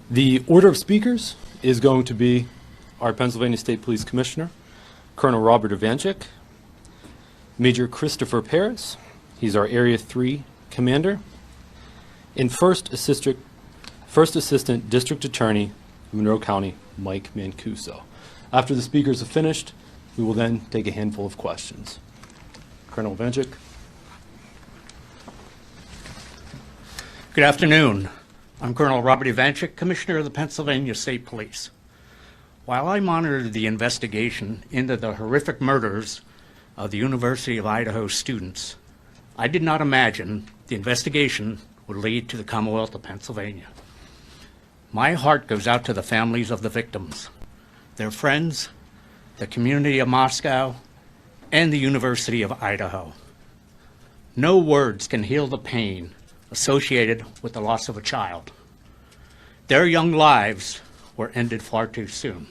The order of speakers is going to be our Pennsylvania State Police Commissioner, Colonel Robert Ivanchik, Major Christopher Paris, he's our Area 3 Commander, and First Assistant District Attorney of Monroe County, Mike Mancuso. After the speakers have finished, we will then take a handful of questions. Colonel Ivanchik. Good afternoon. I'm Colonel Robert Ivanchik, Commissioner of the Pennsylvania State Police. While I monitored the investigation into the horrific murders of the University of Idaho students, I did not imagine the investigation would lead to the Commonwealth of Pennsylvania. My heart goes out to the families of the victims, their friends, the community of Moscow, and the University of Idaho. No words can heal the pain associated with the loss of a child. Their young lives were ended far too soon.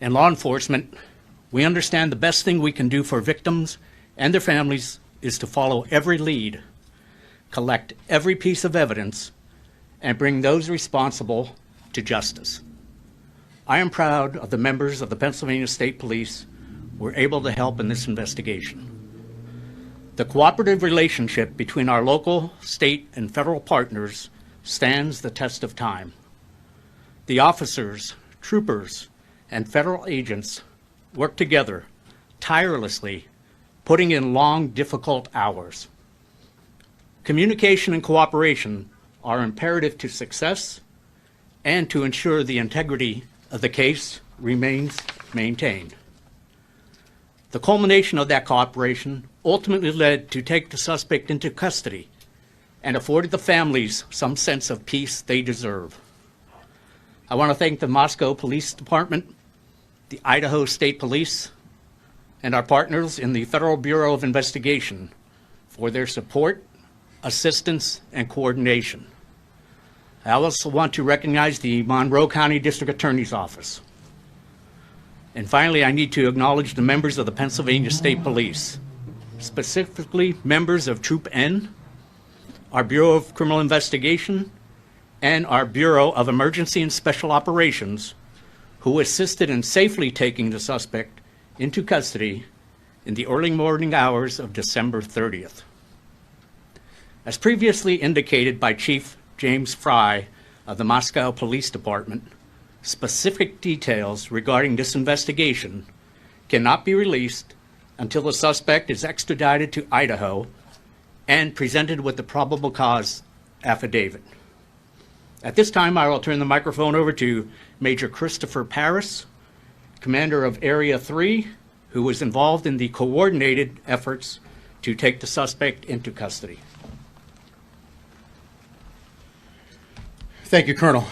In law enforcement, we understand the best thing we can do for victims and their families is to follow every lead, collect every piece of evidence, and bring those responsible to justice. I am proud of the members of the Pennsylvania State Police who were able to help in this investigation. The cooperative relationship between our local, state, and federal partners stands the test of time. The officers, troopers, and federal agents work together tirelessly, putting in long, difficult hours. Communication and cooperation are imperative to success and to ensure the integrity of the case remains maintained. The culmination of that cooperation ultimately led to take the suspect into custody and afforded the families some sense of peace they deserve. I want to thank the Moscow Police Department, the Idaho State Police, and our partners in the Federal Bureau of Investigation for their support, assistance, and coordination. I also want to recognize the Monroe County District Attorney's Office. And finally, I need to acknowledge the members of the Pennsylvania State Police, specifically members of Troop N, our Bureau of Criminal Investigation, and our Bureau of Emergency and Special Operations, who assisted in safely taking the suspect into custody in the early morning hours of December 30th. As previously indicated by Chief James Fry of the Moscow Police Department, specific details regarding this investigation cannot be released until the suspect is extradited to Idaho and presented with the probable cause affidavit. At this time, I will turn the microphone over to Major Christopher Paris, Commander of Area 3, who was involved in the coordinated efforts to take the suspect into custody. Thank you, Colonel.